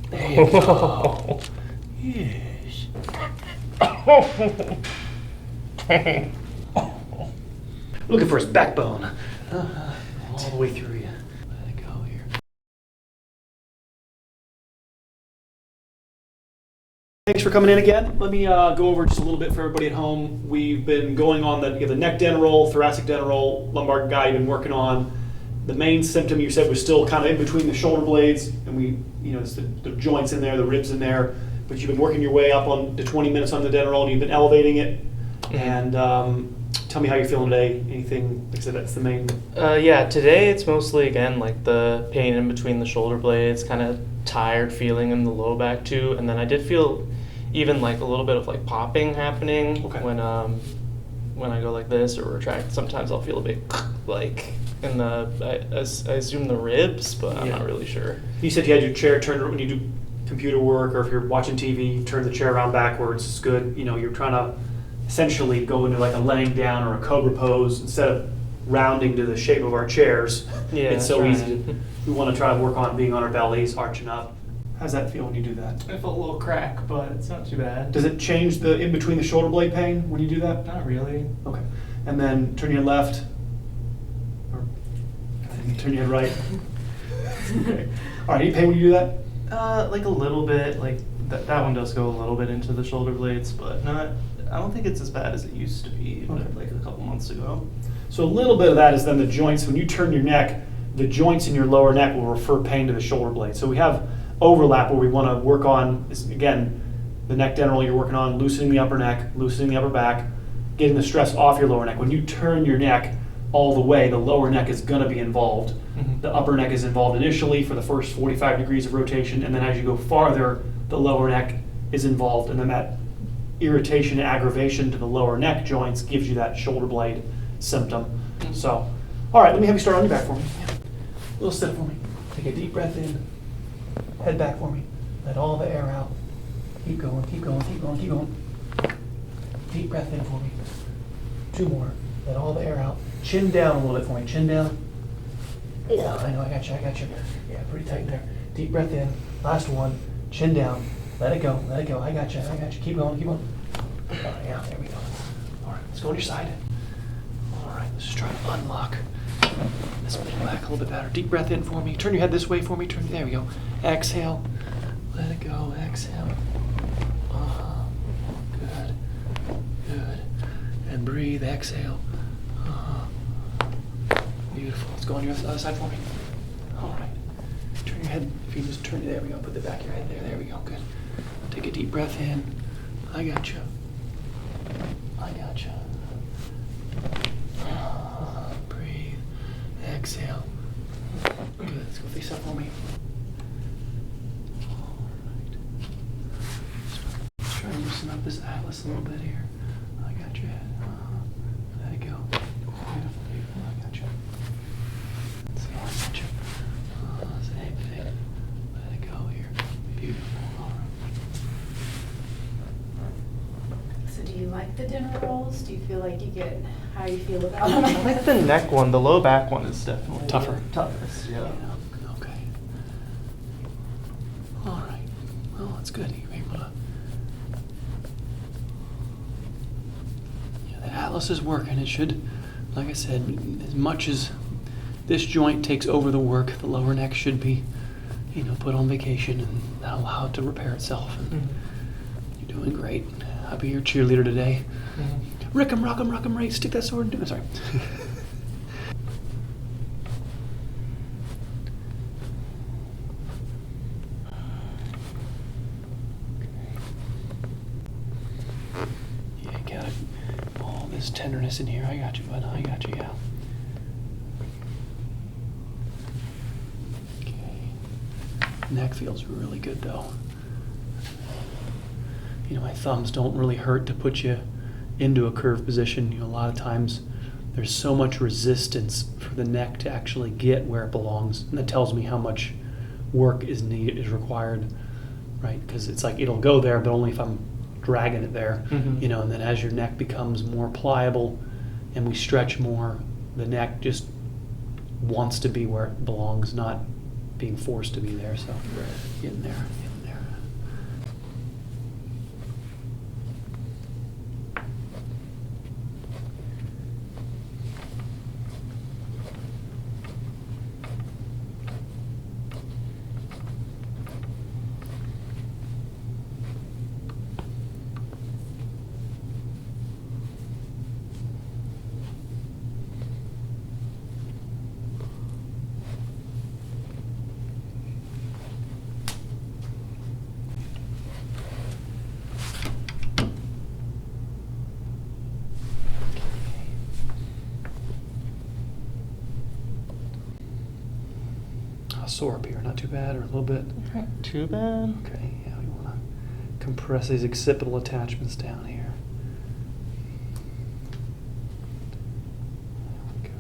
There you go. Yes. Looking for his backbone. All the way through you. Let it go here. Thanks for coming in again. Let me go over just a little bit for everybody at home. We've been going on the neck dental roll, thoracic dental roll, lumbar guy you've been working on. The main symptom you said was still kind of in between the shoulder blades, and it's the joints in there, the ribs in there. But you've been working your way up on to 20 minutes on the dental roll, and you've been elevating it. And tell me how you're feeling today. Anything, like I said, that's the main. Yeah, today it's mostly, again, like the pain in between the shoulder blades, kind of tired feeling in the low back too. And then I did feel even like a little bit of like popping happening when I go like this or retract. Sometimes I'll feel a bit like in I assume the ribs, but I'm not really sure. You said you had your chair turned when you do computer work, or if you're watching TV, you turn the chair around backwards. It's good. You're trying to essentially go into like a laying down or a cobra pose instead of rounding to the shape of our chairs. Yeah, it's so easy. We want to try to work on being on our bellies, arching up. How's that feel when you do that? I felt a little crack, but it's not too bad. Does it change the in between the shoulder blade pain when you do that? Not really. Okay. And then turn your left. Or turn your right. Okay. All right. Any pain when you do that? Like a little bit. Like that one does go a little bit into the shoulder blades, but not. I don't think it's as bad as it used to be, like a couple months ago. So a little bit of that is then the joints. When you turn your neck, the joints in your lower neck will refer pain to the shoulder blade. So we have overlap where we want to work on, is again, the neck dental you're working on, loosening the upper neck, loosening the upper back, getting the stress off your lower neck. When you turn your neck all the way, the lower neck is going to be involved. Mm-hmm. The upper neck is involved initially for the first 45 degrees of rotation, and then as you go farther, the lower neck is involved, and then that irritation and aggravation to the lower neck joints gives you that shoulder blade symptom. Mm-hmm. So, all right, let me have you start on your back for me. A little sit for me. Take a deep breath in. Head back for me. Let all the air out. Keep going, keep going, keep going, keep going. Deep breath in for me. 2 more. Let all the air out. Chin down a little bit for me. Chin down. Yeah, I know, I got you. Yeah, pretty tight in there. Deep breath in. Last one. Chin down. Let it go, let it go. I got you. Keep going, keep going. Yeah, there we go. All right, let's go on your side. All right, let's just try to unlock this middle back a little bit better. Deep breath in for me. Turn your head this way for me. There we go. Exhale. Let it go. Exhale. Good. Good. And breathe. Exhale. Beautiful. Let's go on your other side for me. All right. Turn your head. If you just turn it, there we go. Put the back of your head there. There we go. Good. Take a deep breath in. I got you. Breathe. Exhale. Good. Let's go face up for me. All right. Let's try to loosen up this atlas a little bit here. I got your head. Let it go. Beautiful, beautiful. I got you. So I got you. Same thing. Let it go here. Beautiful. All right. So do you like the dental rolls? Do you feel like you get how you feel about them? I like the neck one. The low back one is definitely Tougher. Toughest, yeah. Okay. All right. Well, that's good. You're able to. Yeah, the atlas is working. It should, like I said, as much as this joint takes over the work, the lower neck should be, put on vacation, and that'll allow it to repair itself. And you're doing great. I'll be your cheerleader today. Rick 'em, rock 'em, rock 'em, right. Stick that sword into it. Sorry. Yeah, got all this tenderness in here. I got you, bud. I got you, yeah. Okay. Neck feels really good, though. My thumbs don't really hurt to put you into a curved position. A lot of times there's so much resistance for the neck to actually get where it belongs, and that tells me how much work is required, right? Because it's like it'll go there, but only if I'm dragging it there, and then as your neck becomes more pliable and we stretch more, the neck just wants to be where it belongs, not being forced to be there. So getting there. sore up here? Not too bad, or a little bit? Not too bad. Okay, yeah, we want to compress these occipital attachments down here. There we go.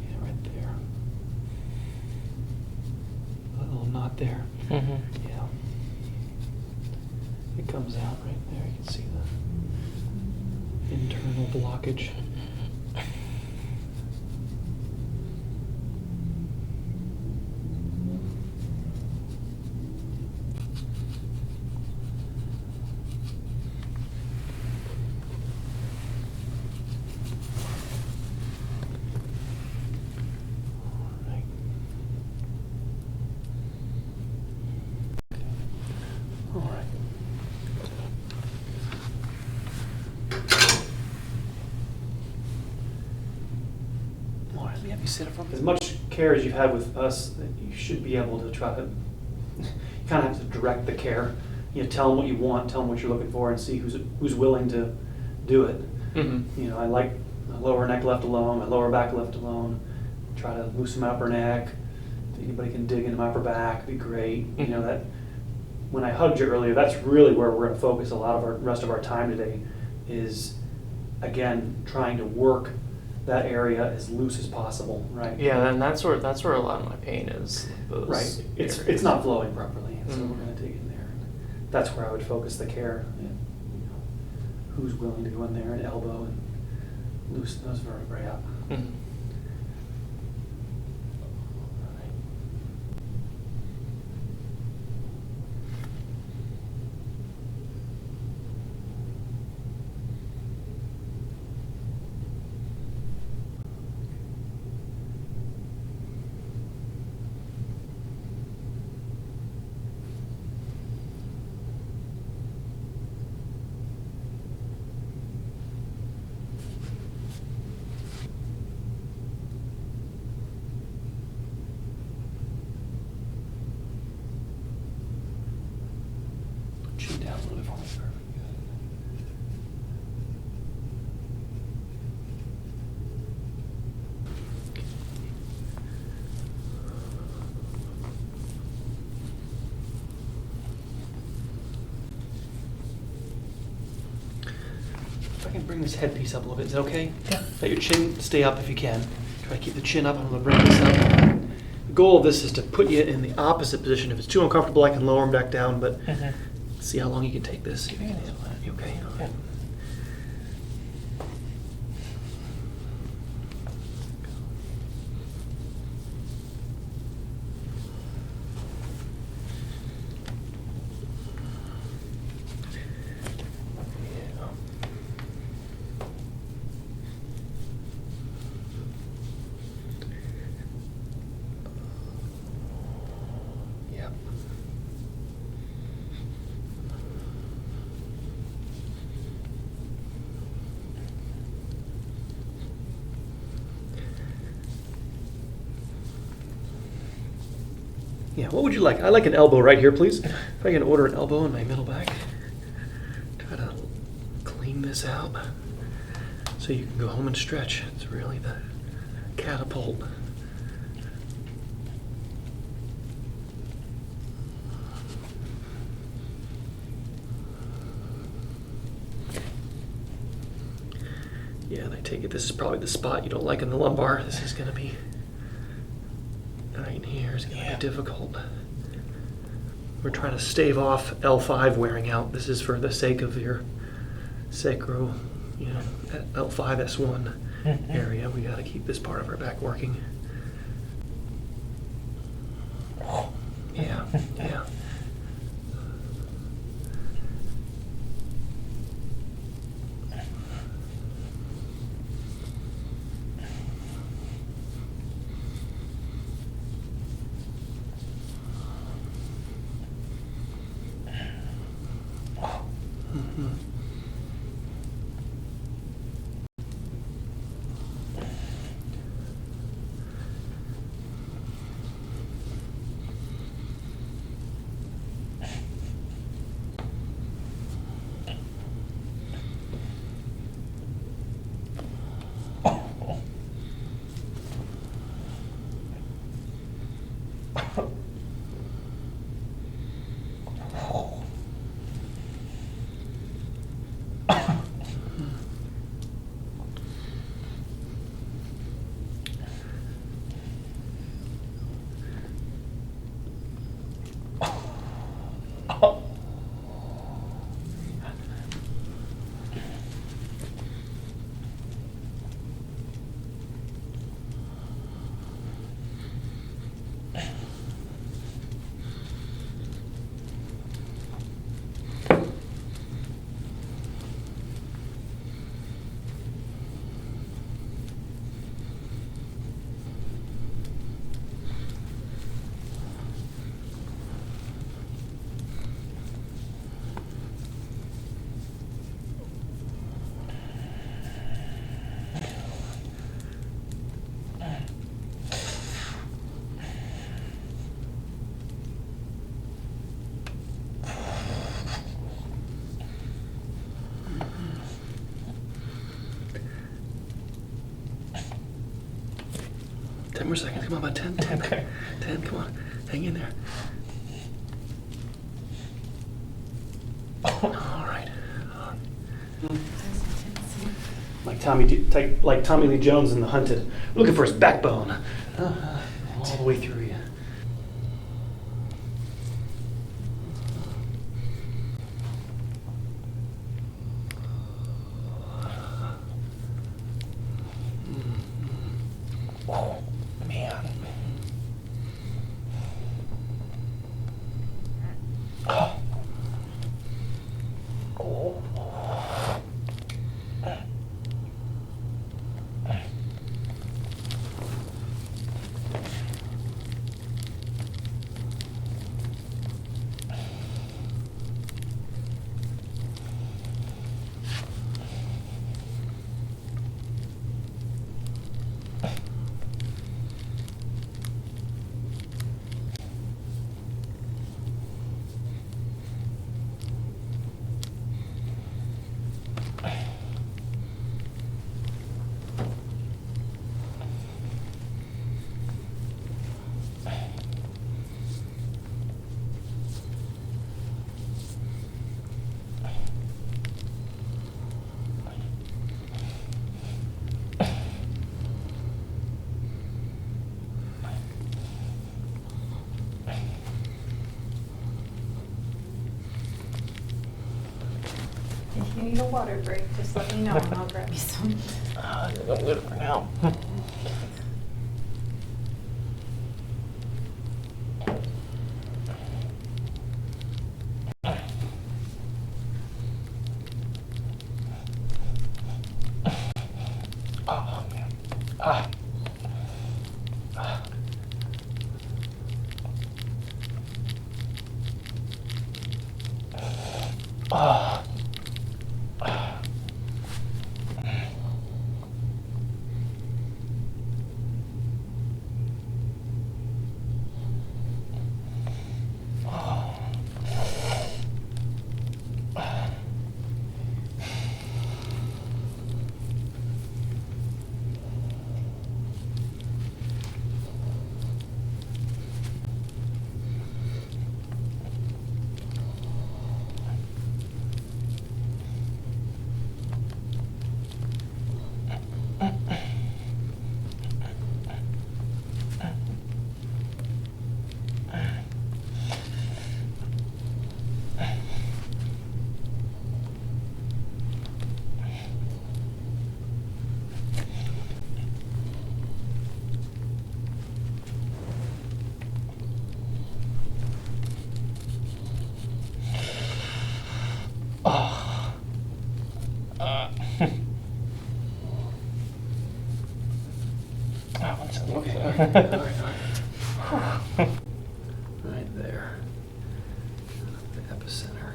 Yeah, right there. A little knot there. Mm-hmm. Yeah. It comes out right there. You can see the internal blockage. All right. All right, let me have you sit up front. As much care as you've had with us, you should be able to try to, you kind of have to direct the care. You know, tell them what you want, tell them what you're looking for, and see who's willing to do it. Mm-hmm. You know, I like my lower neck left alone, my lower back left alone. Try to loosen my upper neck. If anybody can dig into my upper back, it'd be great. You know, that when I hugged you earlier, that's really where we're going to focus a lot of our rest of our time today, is again trying to work that area as loose as possible, right? Yeah, and that's where a lot of my pain is. Those Right. It's areas. not flowing properly, and so Mhm. we're going to dig in there. That's where I would focus the care. And, you know, who's willing to go in there and elbow and loosen those vertebrae up. Mhm. Chin down a little bit for me. Perfect. If I can bring this headpiece up a little bit, is that okay? Yeah. Let your chin stay up if you can. Try to keep the chin up. I'm going to bring this up. The goal of this is to put you in the opposite position. If it's too uncomfortable, I can lower them back down, but see how long you can take this. See if you can handle that. You okay? Yeah. Yep. Yeah, what would you like? I like an elbow right here, please. If I can order an elbow in my middle back. Try to clean this out so you can go home and stretch. It's really the catapult. Yeah, and I take it this is probably the spot you don't like in the lumbar. This is going to be right in here. It's going to be difficult. We're trying to stave off L5 wearing out. This is for the sake of your sacro, you know, L5, S1 area. We got to keep this part of our back working. Yeah, yeah. Mhm. 10 more seconds. Come on, about 10, 10. Okay. 10, come on. Hang in there. All right. Like Tommy Lee Jones in The Hunted, looking for his backbone. All the way through you. Oh, man. Oh. Oh. If you need a water break, just let me know and I'll grab you some. I think I'm good for now. Oh, man. Ah. Ah. Ah. That one's okay. All right. Right there. The epicenter.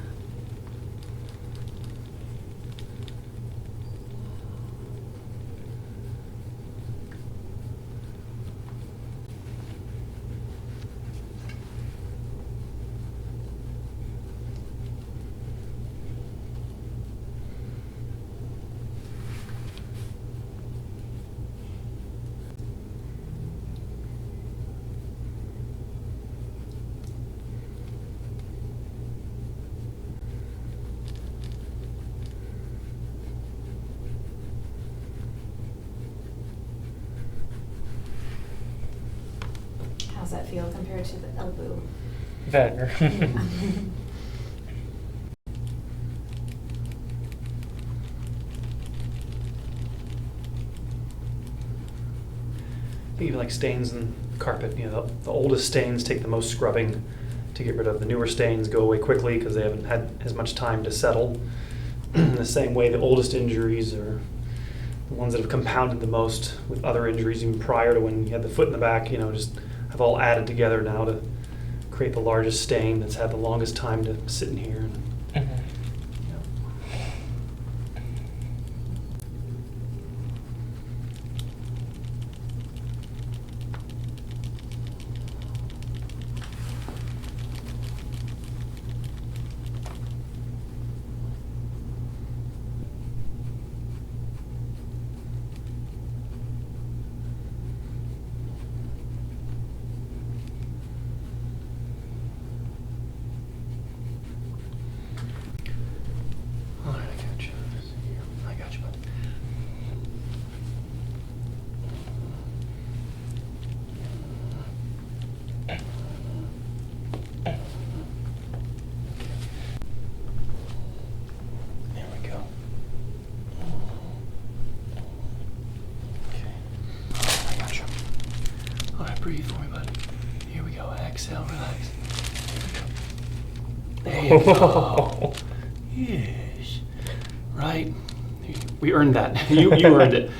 How's that feel compared to the elbow? Better. Think of like stains in carpet. You know, the oldest stains take the most scrubbing to get rid of. The newer stains go away quickly because they haven't had as much time to settle. In the same way, the oldest injuries are the ones that have compounded the most with other injuries even prior to when you had the foot in the back, you know, just have all added together now to create the largest stain that's had the longest time to sit in here. All right, I got you. I got you, bud. There we go. Okay. I got you. All right, breathe for me, bud. Here we go. Exhale, relax. There you go. Yes. Right. We earned that. You earned it.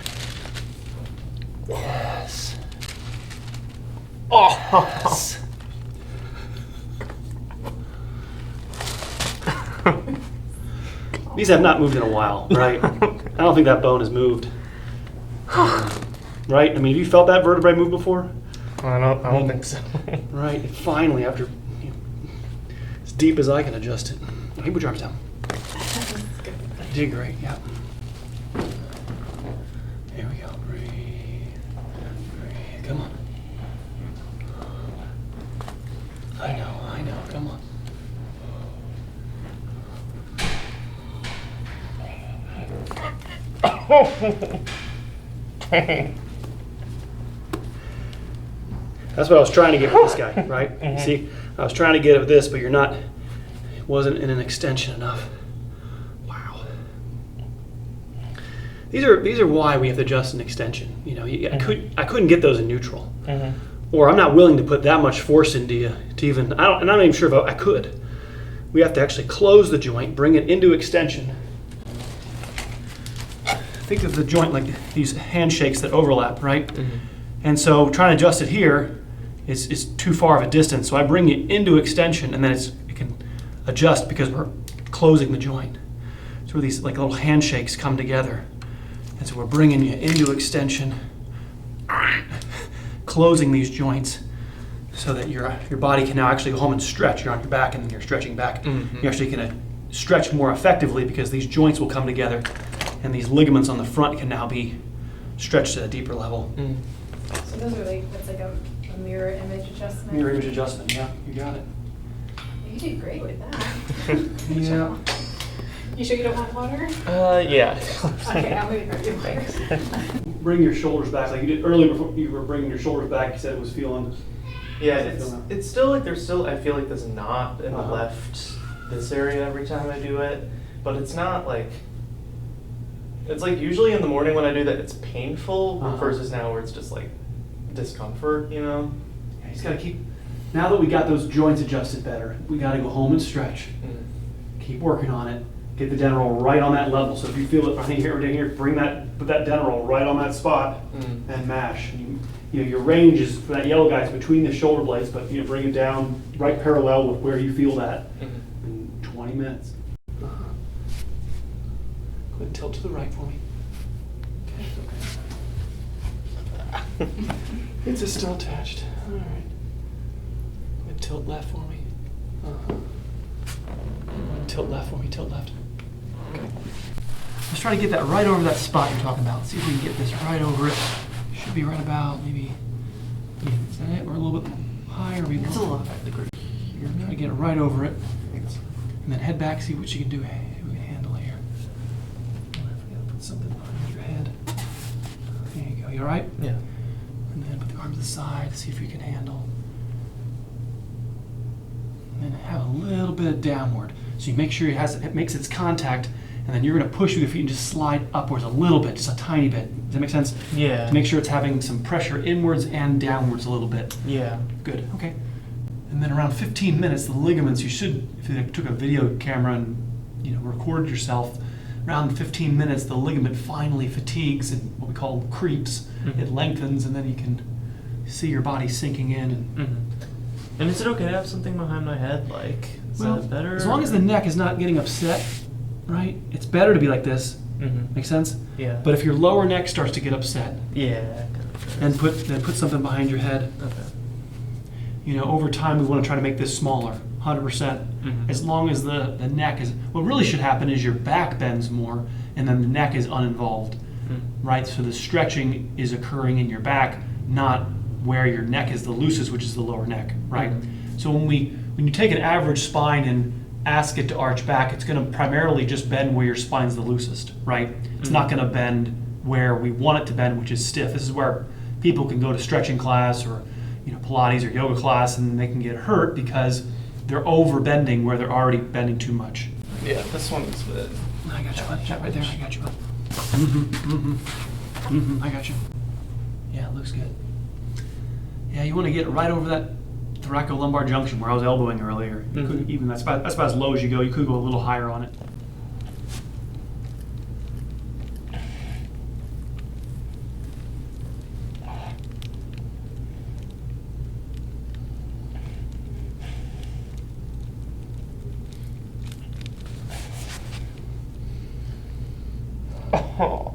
Yes. Oh. These have not moved in a while, right? I don't think that bone has moved. Right? I mean, have you felt that vertebrae move before? I don't think so. Right. And finally, after as deep as I can adjust it. Hey, put your arms down. You did great. Yeah. Here we go. Breathe. Breathe. Come on. I know. Come on. That's what I was trying to get with this guy, right? You see, I was trying to get at this, but you're not. It wasn't in an extension enough. Wow. These are why we have to adjust an extension. You know, I couldn't get those in neutral, or I'm not willing to put that much force into you to even. And I'm not even sure if I could. We have to actually close the joint, bring it into extension. Think of the joint like these handshakes that overlap, right? And so trying to adjust it here is too far of a distance. So I bring it into extension, and then it can adjust because we're closing the joint. So where these like little handshakes come together. And so we're bringing you into extension, closing these joints so that your body can now actually go home and stretch. You're on your back and then you're stretching back. You're actually going to stretch more effectively because these joints will come together and these ligaments on the front can now be stretched at a deeper level. So those are like, that's like a mirror image adjustment? Mirror image adjustment, yeah, you got it. You did great with that. Yeah. You sure you don't want water? Yeah. Okay, I'll move it first. Bring your shoulders back like you did earlier before you were bringing your shoulders back. You said it was feeling. Yeah, it's still like there's still, I feel like there's a knot in the Uh-huh. left, this area every time I do it, but it's not like, it's like usually in the morning when I do that, it's painful Uh-huh. versus now where it's just like discomfort, you know? Yeah, you just gotta keep. Now that we got those joints adjusted better, we gotta go home and stretch. Keep working on it. Get the dental roll right on that level. So if you feel it right here, right here, put that dental roll right on that spot and mash. And you know, your range is for that yellow guy is between the shoulder blades, but you know, bring it down right parallel with where you feel that in 20 minutes. Go ahead and tilt to the right for me. Okay. It's just still attached. All right. Go ahead, tilt left for me. Tilt left for me, tilt left. Okay. Let's try to get that right over that spot you're talking about. See if we can get this right over it. Should be right about maybe, is that it? Or a little bit higher? It's a little effective. You're trying to get it right over it. And then head back, see what you can do. Hey, we can handle it here. Put something behind your head. There you go. You all right? Yeah. And then put the arms to the side, see if you can handle and then have a little bit of downward. So you make sure it makes its contact, and then you're going to push with your feet and just slide upwards a little bit, just a tiny bit. Does that make sense? Yeah. To make sure it's having some pressure inwards and downwards a little bit. Yeah. Good, okay. And then around 15 minutes, the ligaments, you should, if you took a video camera and recorded yourself, around 15 minutes, the ligament finally fatigues and what we call creeps. Mm-hmm. It lengthens, and then you can see your body sinking in. And, And is it okay to have something behind my head? Like, is that better? as long as the neck is not getting upset, right? It's better to be like this. Make sense? Yeah. But if your lower neck starts to get upset, Yeah. then put something behind your head. Okay. Over time, we want to try to make this smaller, 100%. As long as the neck is, what really should happen is your back bends more, and then the neck is uninvolved, right? So the stretching is occurring in your back, not where your neck is the loosest, which is the lower neck, right? So when you take an average spine and ask it to arch back, it's going to primarily just bend where your spine's the loosest, right? It's not going to bend where we want it to bend, which is stiff. This is where people can go to stretching class or Pilates or yoga class, and they can get hurt because they're over bending where they're already bending too much. Yeah, this one's good. I got you, bud. That right there. I got you, bud. I got you. Yeah, it looks good. Yeah, you want to get right over that thoracolumbar junction where I was elbowing earlier. You could even that's about as low as you go. You could go a little higher on it. Oh.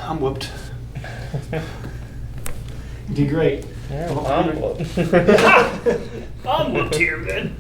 I'm whooped. You did great. Yeah, I'm whooped here, man.